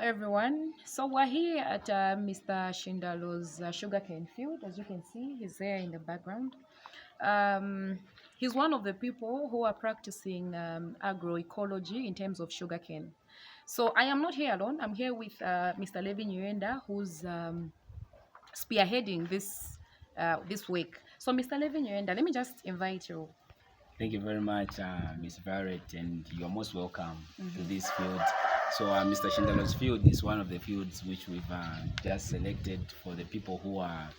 everyone. So we're here at Mr. Shindalo's sugarcane field. As you can see, he's there in the background. Um, he's one of the people who are practicing agroecology in terms of sugarcane. So I am not here alone. I'm here with Mr. Levi Nyuenda, who's spearheading this week. So Mr. Levi Nyuenda, let me just invite you. Thank you very much, Ms. Barrett, and you're most welcome to this field. So Mr. Shindalo's field is one of the fields which we've just selected for the people who are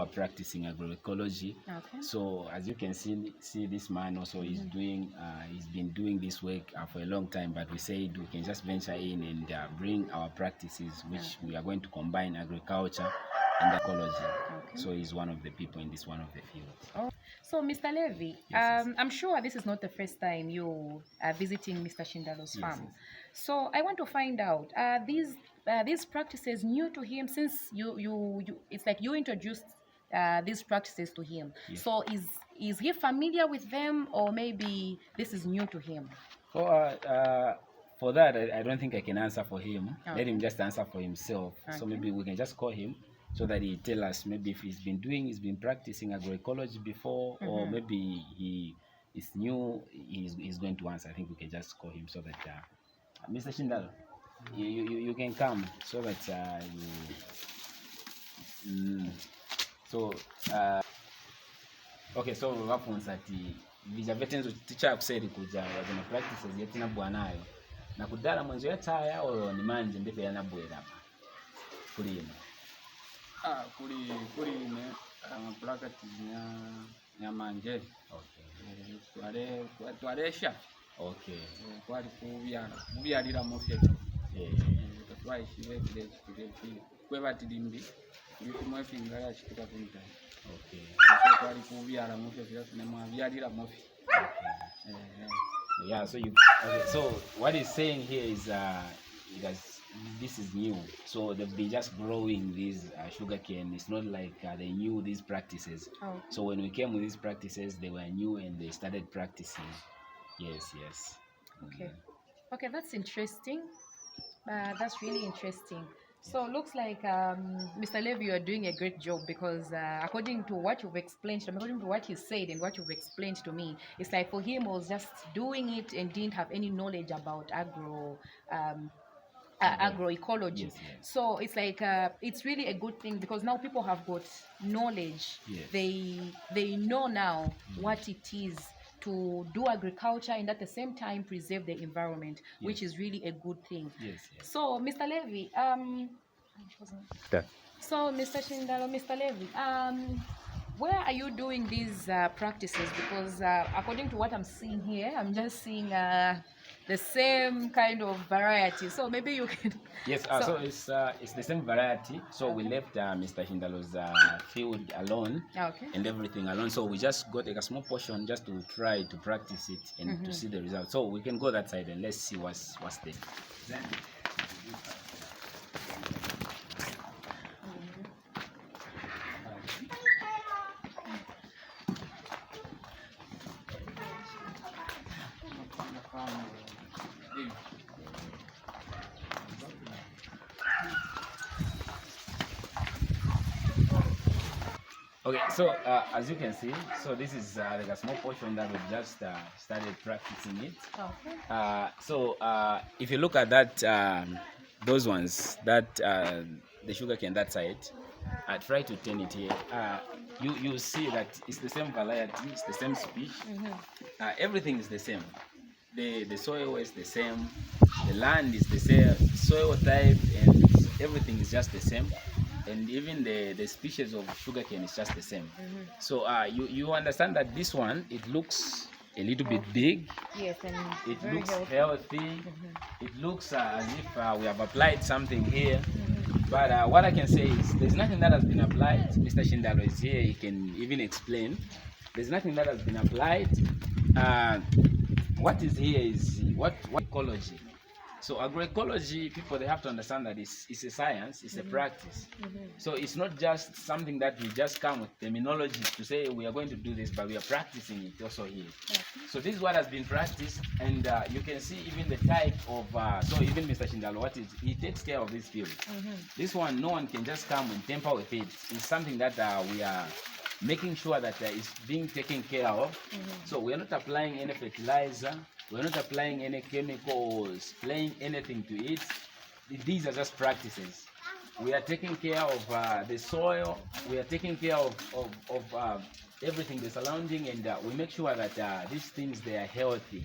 practicing agroecology. Okay. So as you can see this man also is doing, he's been doing this work for a long time, but we said we can just venture in and bring our practices, which we are going to combine agriculture and ecology. Okay. So he's one of the people in this one of the fields. Oh. So, Mr. Levi, Yes. I'm sure this is not the first time you are visiting Mr. Shindalo's farm. Yes. So, I want to find out, are these practices new to him, since you it's like you introduced these practices to him. Yes. So, is he familiar with them, or maybe this is new to him? For that, I don't think I can answer for him. Okay. Let him just answer for himself. Okay. So maybe we can just call him so that he tell us maybe if he's been practicing agroecology before, or maybe he is new. He's going to answer. I think we can just call him so that Mr. Shindalo, you can come so that okay. So wafunza ati vija vetenzo ticha kuseri kuja wazina practices yetina bwanayo na kudala mwenzo yataya oyo ni manje ndefe yanabwera kulima. Kuli ine practice ya manje. Okay. Twalesha. Okay. Twali kubyalira mu fye. Twayishire kile kwebatidimbi kumwe fingala chikita kunta. Okay. Twali kubyala mu fye ne mwabyalira mu fye. Yeah, so so what he's saying here is this is new, so they've been just growing these sugarcane. It's not like they knew these practices. Oh. So when we came with these practices, they were new and they started practicing. Yes. Okay. Okay, that's interesting. That's really interesting. So looks like Mr. Levi, you are doing a great job, because according to what you've explained, according to what he said and what you've explained to me, it's like for him was just doing it and didn't have any knowledge about agroecology. Yes. So it's like it's really a good thing, because now people have got knowledge. Yes. They know now what it is to do agriculture and at the same time preserve the environment, which is really a good thing. Yes. So Mr. Levi, so Mr. Shindalo, Mr. Levi, where are you doing these practices? Because according to what I'm seeing here, I'm just seeing the same kind of variety. So maybe you can. Yes. So it's the same variety. So we left Mr. Shindalo's field alone. Okay. And everything alone. So we just got a small portion just to try to practice it and to see the results. So we can go that side and let's see what's there. Okay, so as you can see, so this is like a small portion that we've just started practicing it. Okay. So if you look at that, those ones, that the sugarcane that side, I try to turn it here. You see that it's the same variety, it's the same species. Everything is the same. The soil is the same, the land is the same, soil type and everything is just the same. And even the species of sugarcane is just the same. So you understand that this one, it looks a little bit big. Yes, and it very looks healthy. It looks as if we have applied something here. But what I can say is there's nothing that has been applied. Mr. Shindalo is here, he can even explain. There's nothing that has been applied. What is here is what ecology. So agroecology, people, they have to understand that it's a science, it's a practice. So it's not just something that we just come with terminology to say we are going to do this, but we are practicing it also here. So this is what has been practiced, and you can see even the type of, so even Mr. Shindalo, he takes care of this field. This one, no one can just come and tamper with it. It's something that we are making sure that it's being taken care of. So we are not applying any fertilizer, we're not applying any chemicals, spraying anything to it. These are just practices. We are taking care of the soil, we are taking care of everything, the surrounding, and we make sure that these things, they are healthy.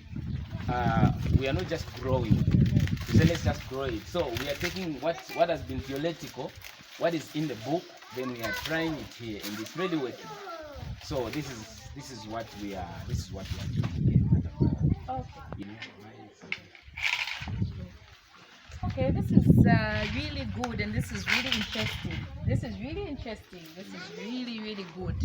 We are not just growing. We say let's just grow it. So we are taking what has been theoretical, what is in the book, then we are trying it here, and it's really working. So this is what we are doing. Okay. Okay, this is really good, and this is really interesting. This is really really good.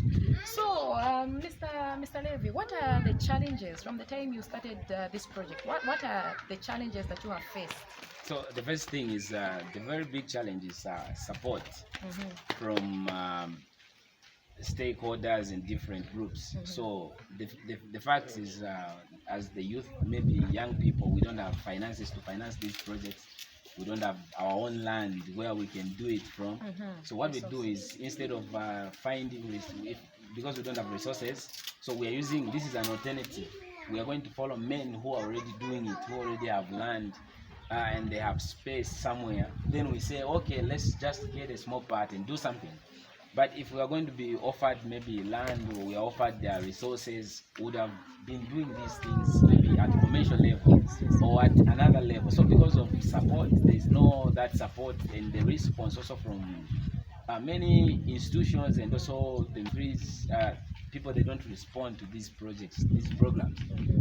So, Mr. Levy, what are the challenges from the time you started this project? What are the challenges that you have faced? So the first thing is the very big challenge is support from stakeholders in different groups. So the fact is, as the youth, maybe young people, we don't have finances to finance these projects. We don't have our own land where we can do it from. So what we do is, instead of finding this, because we don't have resources, so we are using, this is an alternative. We are going to follow men who are already doing it, who already have land, and they have space somewhere. Then we say, okay, let's just get a small part and do something. But if we are going to be offered maybe land, or we are offered their resources, we would have been doing these things maybe at commercial level or at another level. So because of support, there is no that support, and the response also from many institutions, and also the people, they don't respond to these projects, these programs.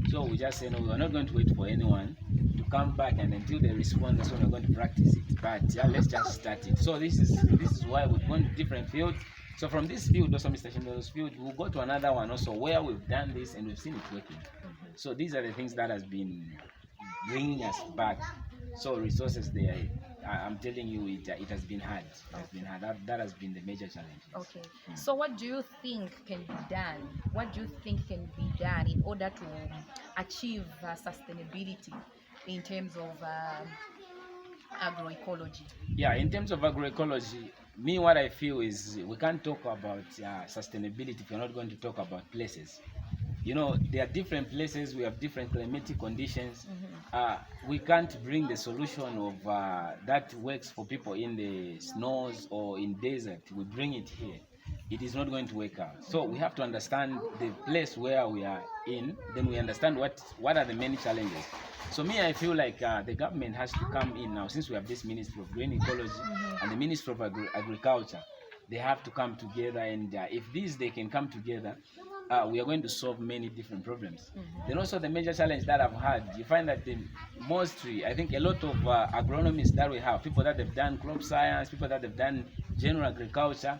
So we just say, no, we are not going to wait for anyone to come back, and until they respond, that's when we're going to practice it. But yeah, let's just start it. So this is why we've gone to different fields. So from this field, also Mr. Shindalo's field, we'll go to another one also where we've done this and we've seen it working. So these are the things that has been bringing us back. So resources there, I'm telling you, it has been hard. It has been hard. That has been the major challenge. Okay. So what do you think can be done? What do you think can be done in order to achieve sustainability in terms of agroecology? Yeah, in terms of agroecology, me, what I feel is we can't talk about sustainability if we're not going to talk about places. You know, there are different places, we have different climatic conditions. We can't bring the solution of that works for people in the snows or in desert. We bring it here. It is not going to work out. So we have to understand the place where we are in, then we understand what are the many challenges. So me, I feel like the government has to come in now, since we have this Ministry of Green Ecology and the Ministry of Agriculture. They have to come together, and if they can come together, we are going to solve many different problems. Then also the major challenge that I've had, you find that mostly, I think a lot of agronomists that we have, people that have done crop science, people that have done general agriculture,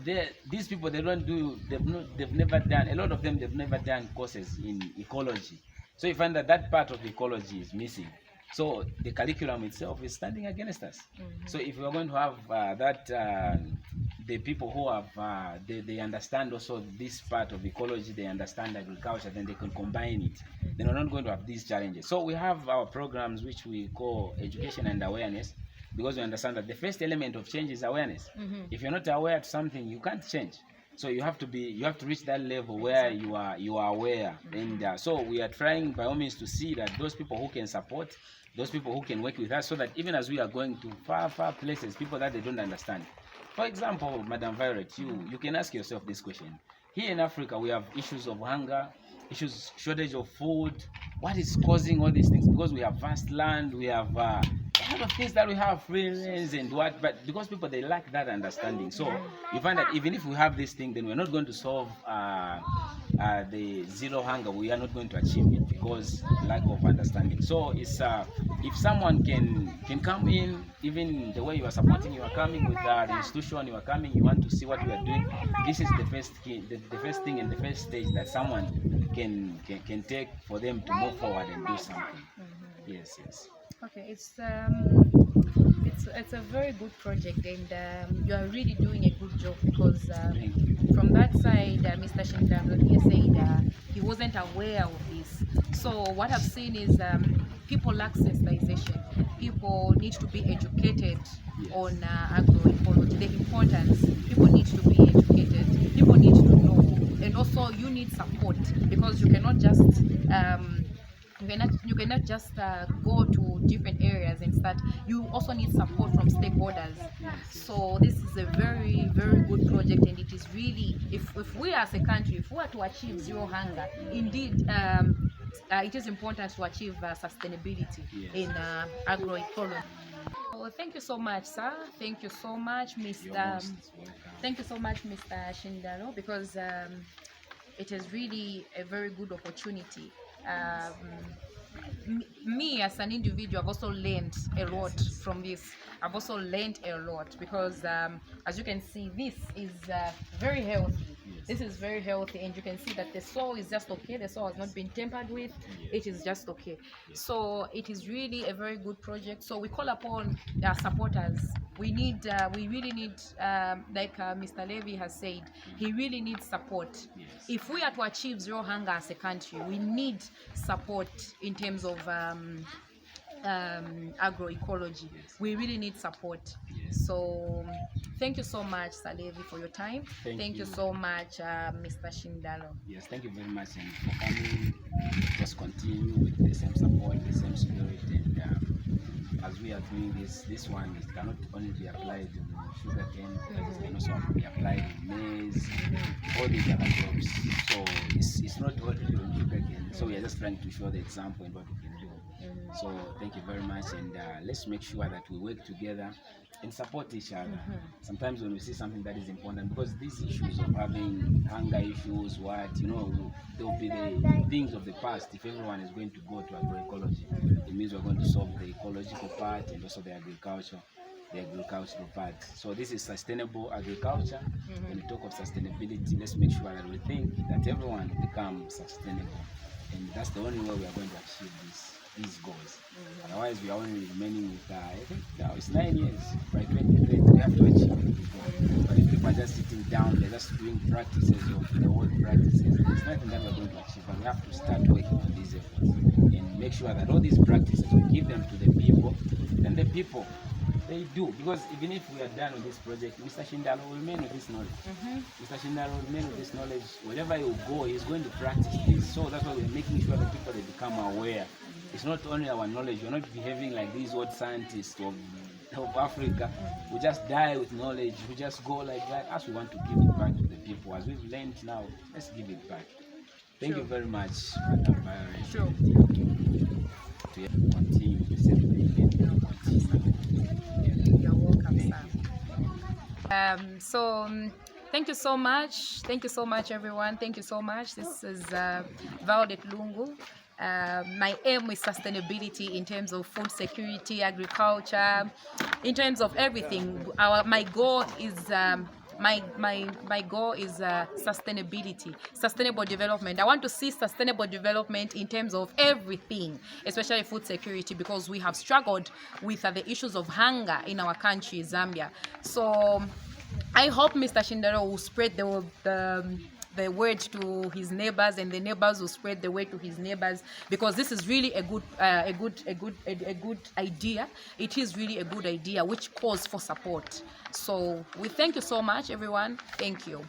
these people, they've never done, a lot of them, they've never done courses in ecology. So you find that part of ecology is missing. So the curriculum itself is standing against us. So if we are going to have the people who have, they understand also this part of ecology, they understand agriculture, then they can combine it. Then we're not going to have these challenges. So we have our programs which we call education and awareness, because we understand that the first element of change is awareness. If you're not aware of something, you can't change. So you have to reach that level where you are aware. And so we are trying by all means to see that those people who can support, those people who can work with us, so that even as we are going to far places, people that they don't understand. For example, Madam Violet, you can ask yourself this question. Here in Africa, we have issues of hunger, shortage of food. What is causing all these things? Because we have vast land, we have a lot of things that we have, free range and what, but because people, they lack that understanding. So you find that even if we have this thing, then we're not going to solve the zero hunger. We are not going to achieve it because lack of understanding. So it's if someone can come in, even the way you are supporting, you are coming with the institution, you are coming, you want to see what we are doing. This is the first key, the first thing and the first stage that someone can take for them to move forward and do something. Yes. Okay, it's a very good project, and you are really doing a good job because Thank you. from that side, Mr. Shindano he said he wasn't aware of this. So what I've seen is people lack sensitization. People need to be educated Yes. on agroecology, the importance. People need to be educated. People need to know, and also you need support because you cannot just you cannot just go to different areas and start. You also need support from stakeholders. So this is a very very good project, and it is really, if we as a country, if we are to achieve zero hunger, indeed it is important to achieve sustainability Yes. in agroecology. So thank you so much, sir. Thank you so much, You're Mr. most welcome. Thank you so much, Mr. Shindaro, because it is really a very good opportunity. Me as an individual, I've also learned a lot from this. I've also learned a lot because as you can see, this is very healthy. Yes. This is very healthy, and you can see that the soil is just okay. The soil has not been tampered with. It is just okay. So it is really a very good project. So we call upon our supporters. We really need, like Mr. Levy has said, he really needs support. Yes. If we are to achieve zero hunger as a country, we need support in terms of agroecology. We really need support. So thank you so much, Sir Levy, for your time. Thank you so much, Mr. Shindalo. Yes, thank you very much, and for coming. Just continue with the same support, the same spirit, and as we are doing this one, it cannot only be applied in sugarcane, but it can also be applied in maize, all these other crops. So it's not only on sugarcane. So we are just trying to show the example and what we can do. So thank you very much, and let's make sure that we work together and support each other. Sometimes when we see something that is important, because these issues of having hunger issues, there will be the things of the past. If everyone is going to go to agroecology, it means we're going to solve the ecological part and also the agricultural part. So this is sustainable agriculture. When we talk of sustainability, let's make sure that we think that everyone becomes sustainable, and that's the only way we are going to achieve these goals. Otherwise, we are only remaining with I think now it's 9 years. By 2030, we have to achieve it. But if people are just sitting down, they're just doing practices of the old practices, there's nothing that we're going to achieve. But we have to start working on these efforts and make sure that all these practices, we give them to the people, then the people, they do. Because even if we are done with this project, Mr. Shindalo will remain with this knowledge. Mr. Shindalo will remain with this knowledge. Wherever he will go, he's going to practice this. So that's why we're making sure that people, they become aware. It's not only our knowledge. We're not behaving like these old scientists of Africa who just die with knowledge, who just go like that. As we want to give it back to the people, as we've learned now, let's give it back. Thank you very much, Madam Byron. Sure. To continue the same thing. You're welcome, sir. Thank you so much. Thank you so much, everyone. Thank you so much. This is Violet Lungu. My aim is sustainability in terms of food security, agriculture, in terms of everything. My goal is my goal is sustainability, sustainable development. I want to see sustainable development in terms of everything, especially food security, because we have struggled with the issues of hunger in our country, Zambia. So I hope Mr. Shindaro will spread the word to his neighbors, and the neighbors will spread the word to his neighbors, because this is really a good idea. It is really a good idea which calls for support. So we thank you so much, everyone. Thank you.